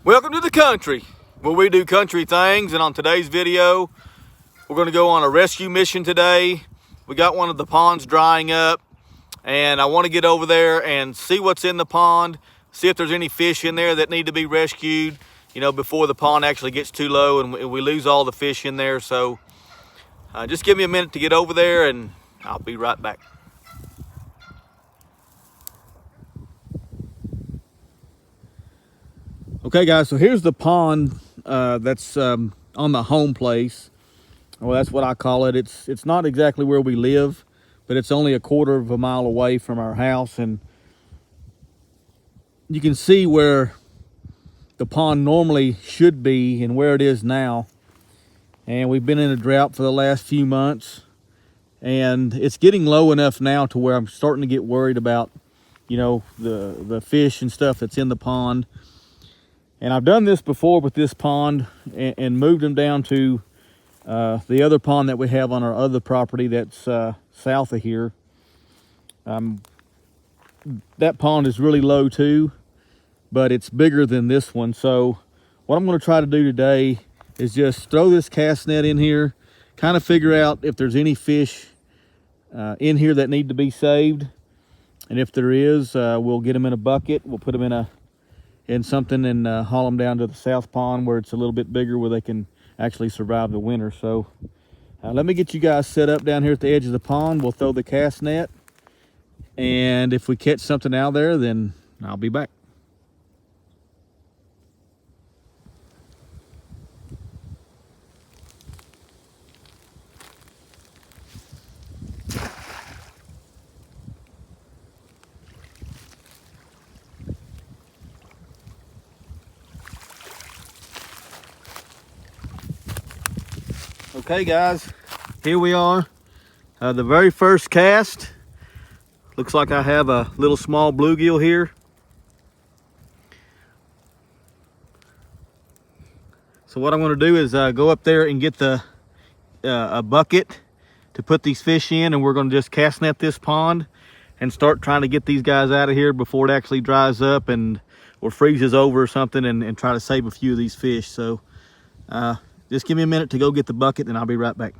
Welcome to the country, where we do country things. And on today's video, we're going to go on a rescue mission today. We got one of the ponds drying up, and I want to get over there and see what's in the pond, see if there's any fish in there that need to be rescued, you know, before the pond actually gets too low and we lose all the fish in there. So just give me a minute to get over there and I'll be right back. Okay guys, so here's the pond that's on the home place. Well, that's what I call it. It's not exactly where we live, but it's only a quarter of a mile away from our house, and you can see where the pond normally should be and where it is now. And we've been in a drought for the last few months, and it's getting low enough now to where I'm starting to get worried about, you know, the fish and stuff that's in the pond. And I've done this before with this pond and moved them down to the other pond that we have on our other property that's south of here. That pond is really low too, but it's bigger than this one. So what I'm going to try to do today is just throw this cast net in here, kind of figure out if there's any fish in here that need to be saved. And if there is, we'll get them in a bucket. We'll put them in something and haul them down to the south pond where it's a little bit bigger, where they can actually survive the winter. So let me get you guys set up down here at the edge of the pond. We'll throw the cast net, and if we catch something out there, then I'll be back. Okay guys, here we are, the very first cast. Looks like I have a little small bluegill here. So what I'm going to do is go up there and get a bucket to put these fish in, and we're going to just cast net this pond and start trying to get these guys out of here before it actually dries up and or freezes over or something, and try to save a few of these fish. So just give me a minute to go get the bucket and I'll be right back.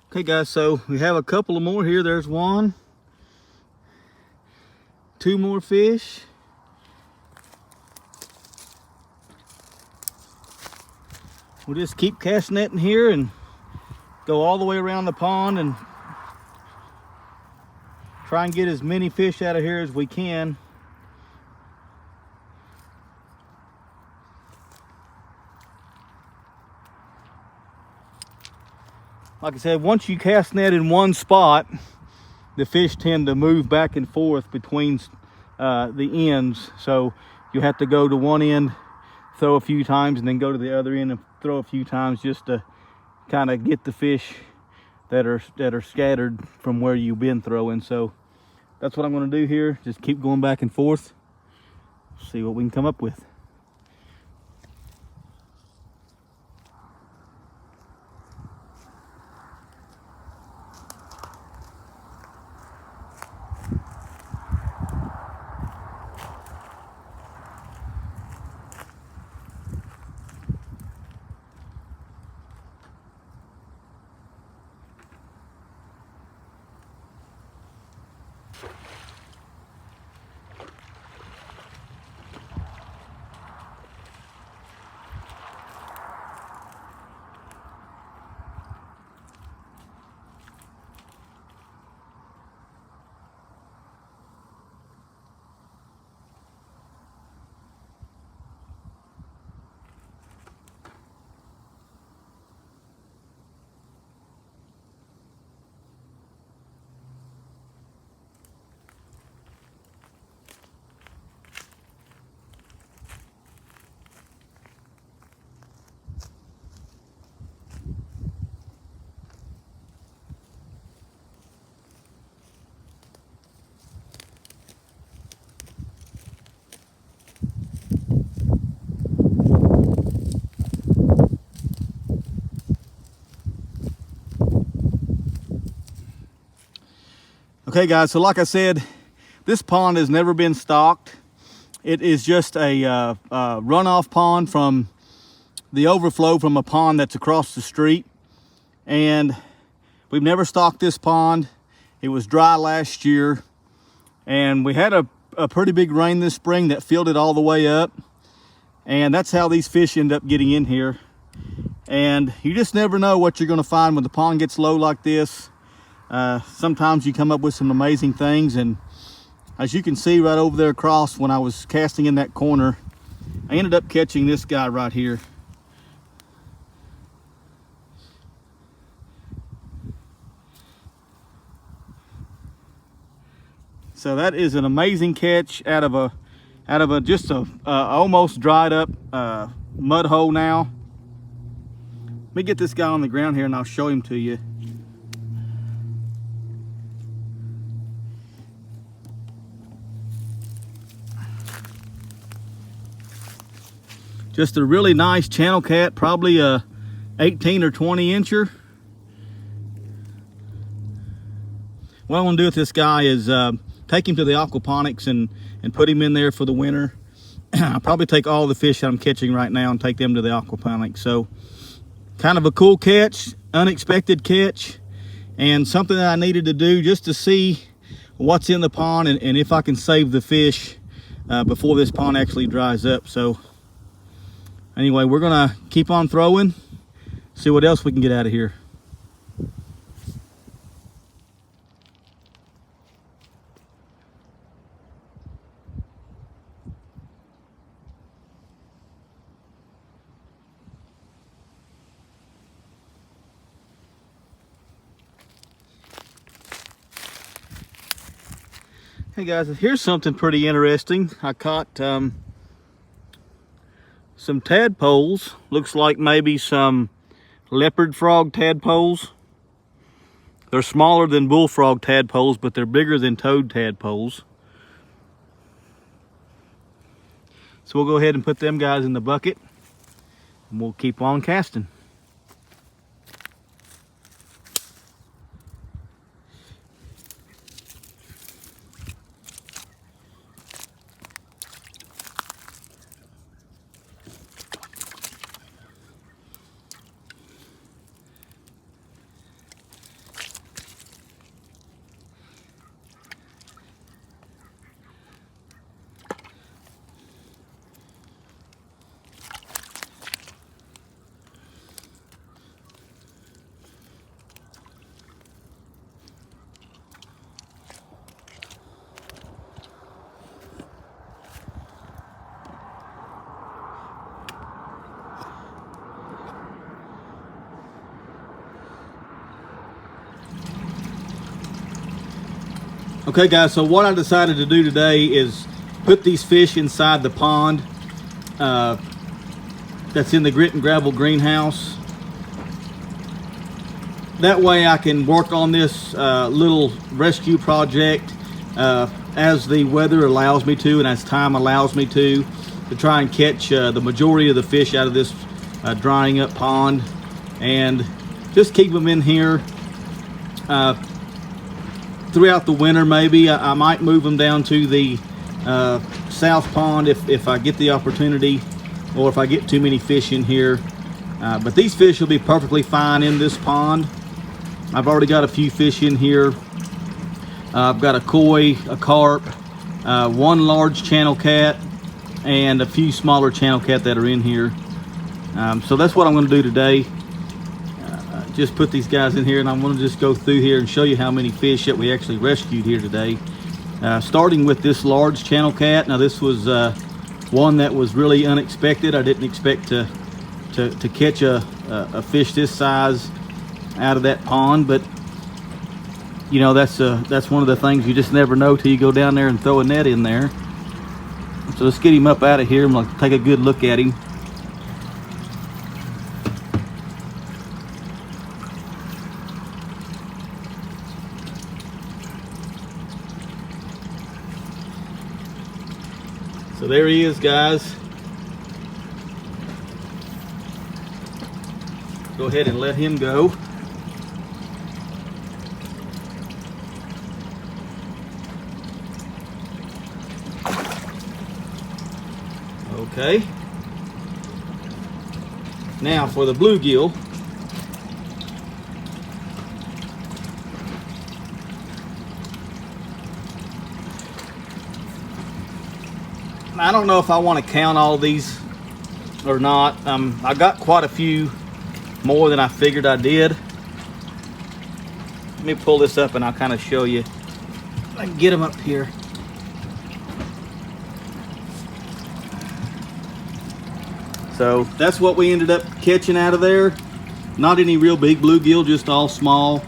Okay guys, so we have a couple of more here. There's one, two more fish. We'll just keep cast netting here and go all the way around the pond and try and get as many fish out of here as we can. like I said, once you cast net in one spot, the fish tend to move back and forth between the ends. So you have to go to one end, throw a few times, and then go to the other end and throw a few times, just to kind of get the fish that are scattered from where you've been throwing. So that's what I'm going to do here. Just keep going back and forth, see what we can come up with. Okay guys, so like I said, this pond has never been stocked. It is just a runoff pond from the overflow from a pond that's across the street. And we've never stocked this pond. It was dry last year. And we had a pretty big rain this spring that filled it all the way up. And that's how these fish end up getting in here. And you just never know what you're gonna find when the pond gets low like this. Sometimes you come up with some amazing things, and as you can see right over there across, when I was casting in that corner, I ended up catching this guy right here. So that is an amazing catch out of a just a almost dried up mud hole now. Let me get this guy on the ground here and I'll show him to you. Just a really nice channel cat, probably a 18 or 20 incher. What I'm gonna do with this guy is take him to the aquaponics and put him in there for the winter. I'll probably take all the fish that I'm catching right now and take them to the aquaponics. So kind of a cool catch, unexpected catch, and something that I needed to do just to see what's in the pond and if I can save the fish before this pond actually dries up. So anyway, we're gonna keep on throwing, see what else we can get out of here. Hey guys, here's something pretty interesting. I caught some tadpoles. Looks like maybe some leopard frog tadpoles. They're smaller than bullfrog tadpoles, but they're bigger than toad tadpoles. So we'll go ahead and put them guys in the bucket and we'll keep on casting. Okay guys, so what I decided to do today is put these fish inside the pond that's in the grit and gravel greenhouse. That way I can work on this little rescue project as the weather allows me to and as time allows me to try and catch the majority of the fish out of this drying up pond, and just keep them in here throughout the winter. Maybe I might move them down to the south pond if I get the opportunity, or if I get too many fish in here. But these fish will be perfectly fine in this pond. I've already got a few fish in here. I've got a koi, a carp, one large channel cat, and a few smaller channel cat that are in here. So that's what I'm going to do today. Just put these guys in here, and I'm going to just go through here and show you how many fish that we actually rescued here today. Starting with this large channel cat. Now this was one that was really unexpected. I didn't expect to catch a fish this size out of that pond, but you know, that's one of the things you just never know till you go down there and throw a net in there. So let's get him up out of here. I'm going to take a good look at him. So there he is, guys. Go ahead and let him go. Okay. Now for the bluegill. I don't know if I want to count all these or not. I got quite a few more than I figured I did. Let me pull this up and I'll kind of show you. I can get them up here. So that's what we ended up catching out of there. Not any real big bluegill, just all small.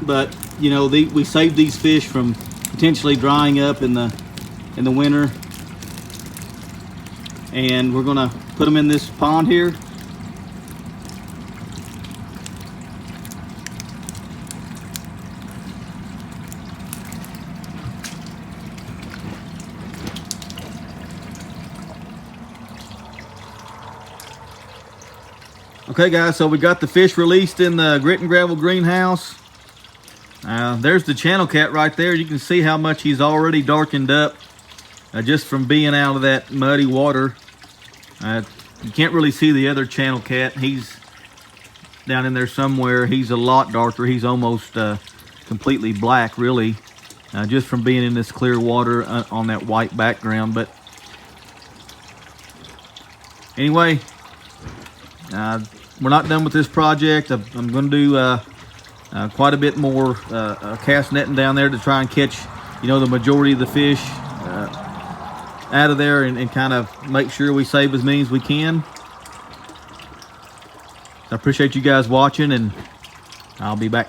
But you know, we saved these fish from potentially drying up in the winter. And we're gonna put them in this pond here. Okay guys, so we got the fish released in the grit and gravel greenhouse. There's the channel cat right there. You can see how much he's already darkened up just from being out of that muddy water. You can't really see the other channel cat. He's down in there somewhere. He's a lot darker. He's almost completely black, really, just from being in this clear water on that white background. But anyway, we're not done with this project. I'm going to do quite a bit more cast netting down there to try and catch, you know, the majority of the fish out of there, and kind of make sure we save as many as we can. I appreciate you guys watching, and I'll be back.